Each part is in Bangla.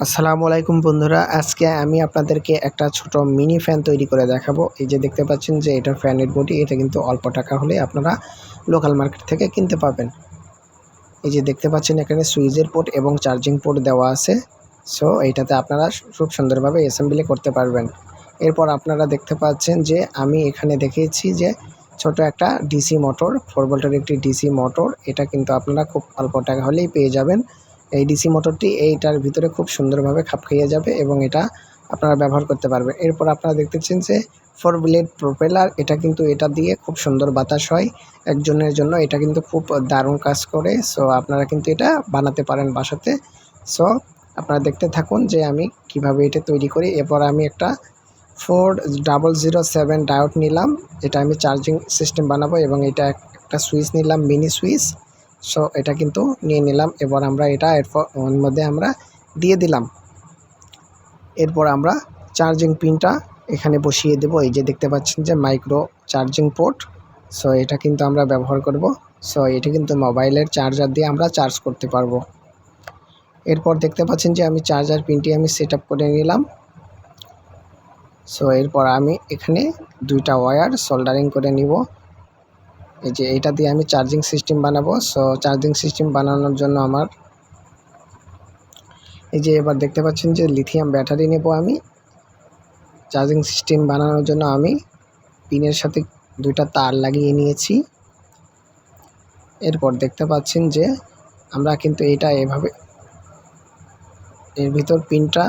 আসসালামু আলাইকুম বন্ধুরা, আজকে আমি আপনাদেরকে একটা ছোট মিনি ফ্যান তৈরি করে দেখাবো। এই যে দেখতে পাচ্ছেন যে এটা ফ্যানের বডি, এটা কিন্তু অল্প টাকা হলে আপনারা লোকাল মার্কেট থেকে কিনতে পাবেন। এই যে দেখতে পাচ্ছেন এখানে সুইচের পোর্ট এবং চার্জিং পোর্ট দেওয়া আছে। সো এইটাতে আপনারা খুব সুন্দরভাবে অ্যাসেম্বলি করতে পারবেন। এরপর আপনারা দেখতে পাচ্ছেন যে আমি এখানে দেখিয়েছি যে ছোট একটা ডিসি মোটর, 4 ভোল্টের একটি ডিসি মোটর। এটা কিন্তু আপনারা খুব অল্প টাকা হলেই পেয়ে যাবেন। এই ডিসি মোটরটি এইটার ভিতরে খুব সুন্দরভাবে খাপ খাইয়ে যাবে এবং এটা আপনারা ব্যবহার করতে পারবেন। এরপর আপনারা দেখতেছেন যে 4 ব্লেড প্রপেলার, এটা কিন্তু এটা দিয়ে খুব সুন্দর বাতাস হয় একজনের জন্য। এটা কিন্তু খুব দারুণ কাজ করে। সো আপনারা কিন্তু এটা বানাতে পারেন বাসাতে। সো আপনারা দেখতে থাকুন যে আমি কিভাবে এটা তৈরি করি। এরপর আমি একটা 4007 ডায়োড নিলাম, এটা আমি চার্জিং সিস্টেম বানাবো এবং এটা একটা সুইচ নিলাম, মিনি সুইচ। সো এটা কিন্তু নিয়ে নিলাম। এবার আমরা এটা এরপর ওর মধ্যে আমরা দিয়ে দিলাম। এরপর আমরা চার্জিং পিনটা এখানে বসিয়ে দেব। এই যে দেখতে পাচ্ছেন যে মাইক্রো চার্জিং পোর্ট। সো এটা কিন্তু আমরা ব্যবহার করব। সো এটা কিন্তু মোবাইলের চার্জার দিয়ে আমরা চার্জ করতে পারবো। এরপর দেখতে পাচ্ছেন যে আমি চার্জার পিনটি আমি সেট আপ করে নিলাম। সো এরপর আমি এখানে 2টা ওয়্যার সোল্ডারিং করে নিব। এই যে এটা দিয়ে আমি চার্জিং সিস্টেম বানাবো। সো চার্জিং সিস্টেম বানানোর জন্য আমার এই যে এবার দেখতে পাচ্ছেন যে লিথিয়াম ব্যাটারি নেব আমি। চার্জিং সিস্টেম বানানোর জন্য আমি পিনের সাথে 2টা তার লাগিয়ে নিয়েছি। এরপর দেখতে পাচ্ছেন যে আমরা কিন্তু এটা এভাবে এর ভিতর পিনটা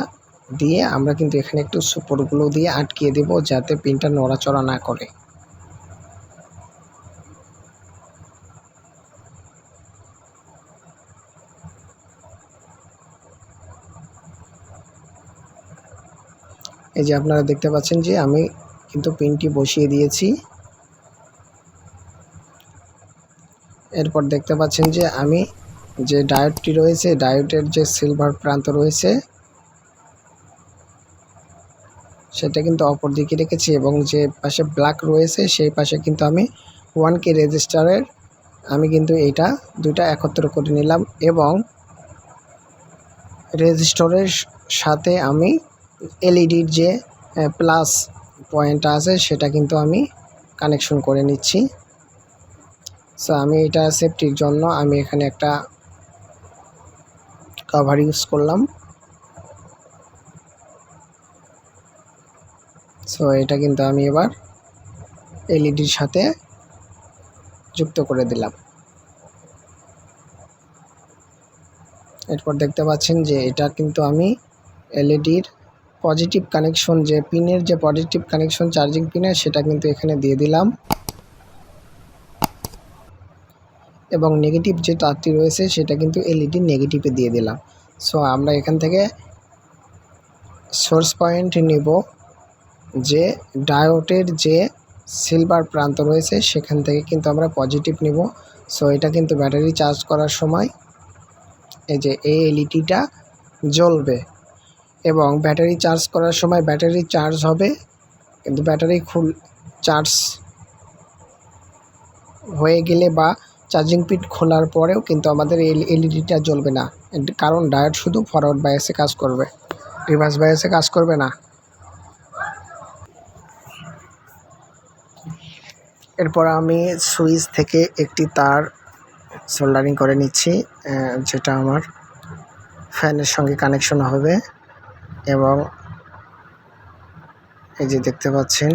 দিয়ে আমরা কিন্তু এখানে একটু সুপার গ্লু দিয়ে আটকিয়ে দেব, যাতে পিনটা নড়াচড়া না করে। এই যে আপনারা দেখতে পাচ্ছেন যে আমি কিন্তু পিনটি বসিয়ে দিয়েছি। এরপর দেখতে পাচ্ছেন যে আমি যে ডায়োডটি রয়েছে, ডায়োডের যে সিলভার প্রান্ত রয়েছে সেটা কিন্তু অপর দিকে রেখেছি এবং যে পাশে ব্ল্যাক রয়েছে সেই পাশে কিন্তু আমি 1K রেজিস্টারের আমি কিন্তু এইটা 2টা একত্র করে নিলাম এবং রেজিস্টরের সাথে আমি এলইডির যে প্লাস পয়েন্টটা আছে সেটা কিন্তু আমি কানেকশন করে নিচ্ছি। সো আমি এটা সেফটির জন্য আমি এখানে একটা কভার ইউজ করলাম। সো এটা কিন্তু আমি এবার এলইডির সাথে যুক্ত করে দিলাম। এরপর দেখতে পাচ্ছেন যে এটা কিন্তু আমি এলইডির পজিটিভ কানেকশন, যে পিনের যে পজিটিভ কানেকশন চার্জিং পিনের, সেটা কিন্তু এখানে দিয়ে দিলাম এবং নেগেটিভ যে তারটি রয়েছে সেটা কিন্তু এলইডি নেগেটিভে দিয়ে দিলাম। সো আমরা এখান থেকে সোর্স পয়েন্ট নিব, যে ডায়োডের যে সিলভার প্রান্ত রয়েছে সেখান থেকে কিন্তু আমরা পজিটিভ নিব। সো এটা কিন্তু ব্যাটারি চার্জ করার সময় এই যে এই এলইডিটা জ্বলবে এবং ব্যাটারি চার্জ করার সময় ব্যাটারি চার্জ হবে, কিন্তু ব্যাটারি চার্জ হয়ে গেলে বা চার্জিং পিন খোলার পরেও কিন্তু আমাদের এই এলইডিটা জ্বলবে না, কারণ ডায়োড শুধু ফরওয়ার্ড বায়াসে কাজ করবে, রিভার্স বায়াসে কাজ করবে না। এরপর আমি সুইচ থেকে একটি তার সোল্ডারিং করে নিচ্ছি, যেটা আমার ফ্যানের সঙ্গে কানেকশন হবে এবং এই যে দেখতে পাচ্ছেন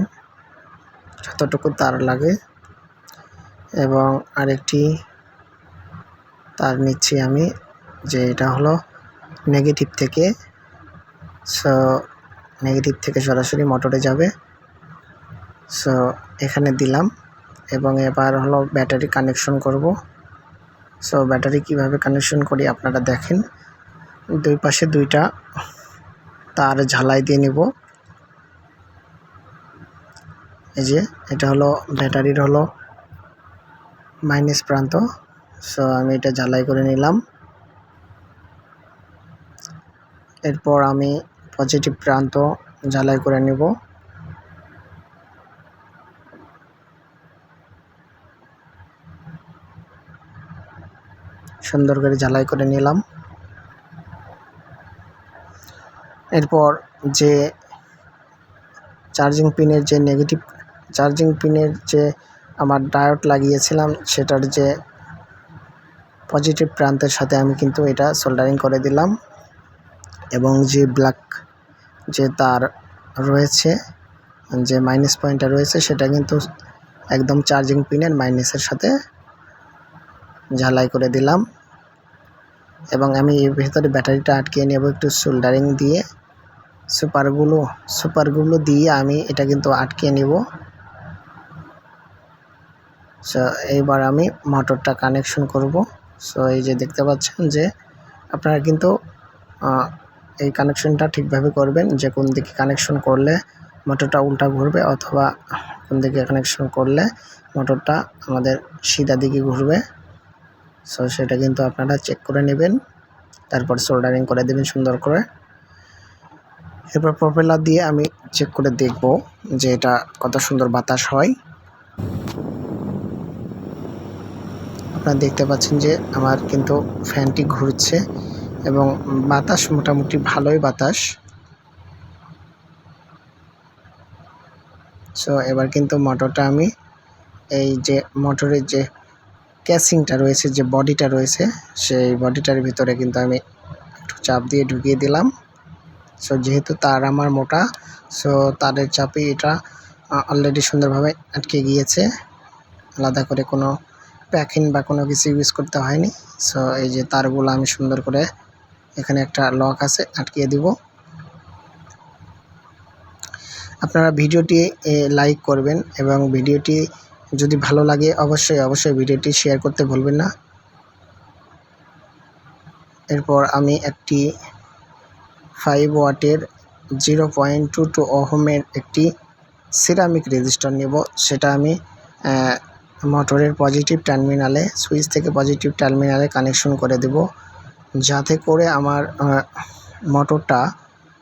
যতটুকু তার লাগে এবং আরেকটি তার নিচ্ছি আমি, যে এটা হলো নেগেটিভ থেকে। সো নেগেটিভ থেকে সরাসরি মোটরে যাবে। সো এখানে দিলাম এবং এবার হলো ব্যাটারি কানেকশন করব। সো ব্যাটারি কিভাবে কানেকশন করি আপনারা দেখেন। দুই পাশে 2টা তার ঝালাই দিয়ে নেব। এই যে এটা হলো ব্যাটারির হলো মাইনাস প্রান্ত। সো আমি এটা ঝালাই করে নিলাম। এরপর আমি পজিটিভ প্রান্ত ঝালাই করে নেব। সুন্দর করে ঝালাই করে নিলাম। এরপর যে চার্জিং পিনের যে নেগেটিভ চার্জিং পিনের যে আমার ডায়োড লাগিয়েছিলাম সেটার যে পজিটিভ প্রান্তের সাথে আমি কিন্তু এটা সোল্ডারিং করে দিলাম, এবং যে ব্ল্যাক যে তার রয়েছে, যে মাইনাস পয়েন্টটা রয়েছে সেটা কিন্তু একদম চার্জিং পিনের মাইনাসের সাথে ঝালাই করে দিলাম। এবং আমি এর ভেতরে ব্যাটারিটা আটকিয়ে নেব একটু সোল্ডারিং দিয়ে, সুপারগুলো দিয়ে আমি এটা কিন্তু আটকিয়ে নেব। সো এইবার আমি মোটরটা কানেকশন করব। সো এই যে দেখতে পাচ্ছেন যে আপনারা কিন্তু এই কানেকশনটা ঠিকভাবে করবেন, যে কোন দিকে কানেকশন করলে মোটরটা উল্টা ঘুরবে অথবা কোন দিকে কানেকশন করলে মোটরটা আমাদের সিধা দিকে ঘুরবে। সো সেটা কিন্তু আপনারা চেক করে নেবেন, তারপর সোল্ডারিং করে দেবেন সুন্দর করে। এরপর প্রপেলার দিয়ে আমি চেক করে দেখব যে এটা কত সুন্দর বাতাস হয়। আপনারা দেখতে পাচ্ছেন যে আমার কিন্তু ফ্যানটি ঘুরছে এবং বাতাস মোটামুটি ভালোই বাতাস। সো এবার কিন্তু মোটরটা আমি এই যে মোটরের যে ক্যাসিংটা রয়েছে, যে বডিটা রয়েছে, সেই বডিটার ভিতরে কিন্তু আমি একটু চাপ দিয়ে ঢুকিয়ে দিলাম। সো যেহেতু তার আমার মোটা, সো তারের চাপে এটা অলরেডি সুন্দরভাবে আটকে গিয়েছে, আলাদা করে কোনো প্যাকিং বা কোনো কিছু ইউজ করতে হয়নি। সো এই যে তারগুলো আমি সুন্দর করে এখানে একটা লক আছে আটকিয়ে দিব। আপনারা ভিডিওটি লাইক করবেন এবং ভিডিওটি যদি ভালো লাগে অবশ্যই ভিডিওটি শেয়ার করতে ভুলবেন না। এরপর আমি একটি 5 ওয়াটের 0.22 ওহমের একটি সিরামিক রেজিস্টার নেব। সেটা আমি মোটরের পজিটিভ টার্মিনালে, সুইচ থেকে পজিটিভ টার্মিনালে কানেকশন করে দেব, যাতে করে আমার মোটরটা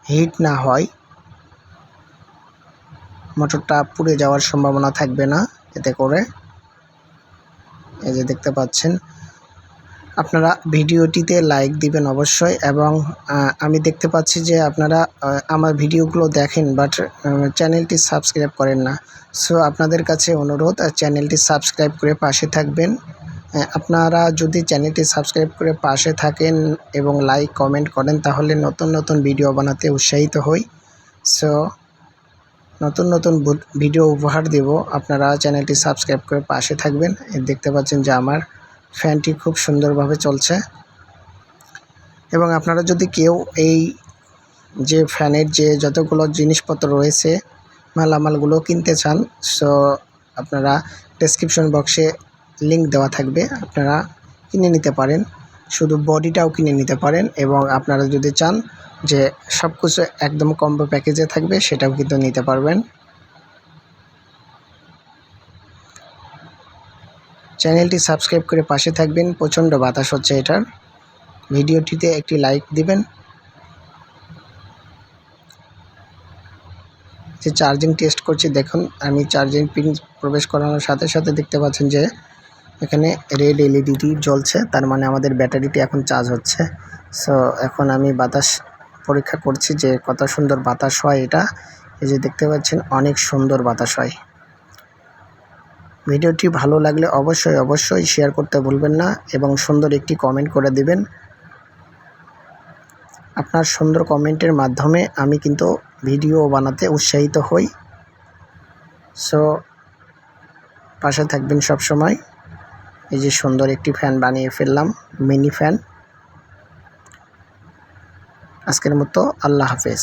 হিট না হয়, মোটরটা পুড়ে যাওয়ার সম্ভাবনা থাকবে না এতে করে। এই যে দেখতে পাচ্ছেন, আপনারা ভিডিওটিতে লাইক দিবেন অবশ্যই। এবং আমি দেখতে পাচ্ছি যে আপনারা আমার ভিডিওগুলো দেখেন বাট চ্যানেলটি সাবস্ক্রাইব করেন না। সো আপনাদের কাছে অনুরোধ, চ্যানেলটি সাবস্ক্রাইব করে পাশে থাকবেন। আপনারা যদি চ্যানেলটি সাবস্ক্রাইব করে পাশে থাকেন এবং লাইক কমেন্ট করেন তাহলে নতুন ভিডিও বানাতে উৎসাহিত হই। সো নতুন ভিডিও উপহার দেব, আপনারা চ্যানেলটি সাবস্ক্রাইব করে পাশে থাকবেন। দেখতে পাচ্ছেন যে আমার ফ্যানটি খুব সুন্দরভাবে চলছে। এবং আপনারা যদি কেউ এই যে ফ্যানের যে যতগুলো জিনিসপত্র রয়েছে মালামালগুলো কিনতে চান, সো আপনারা ডেসক্রিপশন বক্সে লিংক দেওয়া থাকবে, আপনারা কিনে নিতে পারেন, শুধু বডিটাও কিনে নিতে পারেন। এবং আপনারা যদি চান যে সব কিছু একদম কম্বো প্যাকেজে থাকবে সেটাও কিন্তু নিতে পারবেন। চ্যানেলটি সাবস্ক্রাইব করে পাশে থাকবেন। প্রচণ্ড বাতাস হচ্ছে এটার। ভিডিওটিতে একটি লাইক দিবেন। যে চার্জিং টেস্ট করছি দেখুন, আমি চার্জিং পিন প্রবেশ করানোর সাথে সাথে দেখতে পাচ্ছেন যে এখানে রেড এলইডিটি জ্বলছে, তার মানে আমাদের ব্যাটারিটি এখন চার্জ হচ্ছে। সো এখন আমি বাতাস পরীক্ষা করছি যে কত সুন্দর বাতাস হয় এটা। এই যে দেখতে পাচ্ছেন অনেক সুন্দর বাতাস হয়। ভিডিওটি ভালো লাগলে অবশ্যই শেয়ার করতে ভুলবেন না এবং সুন্দর একটি কমেন্ট করে দিবেন। আপনার সুন্দর কমেন্টের মাধ্যমে আমি কিন্তু ভিডিও বানাতে উৎসাহিত হই। সো পাশে থাকবেন সব সময়। এই যে সুন্দর একটি ফ্যান বানিয়ে ফেললাম, মিনি ফ্যান। আজকের মতো আল্লাহ হাফেজ।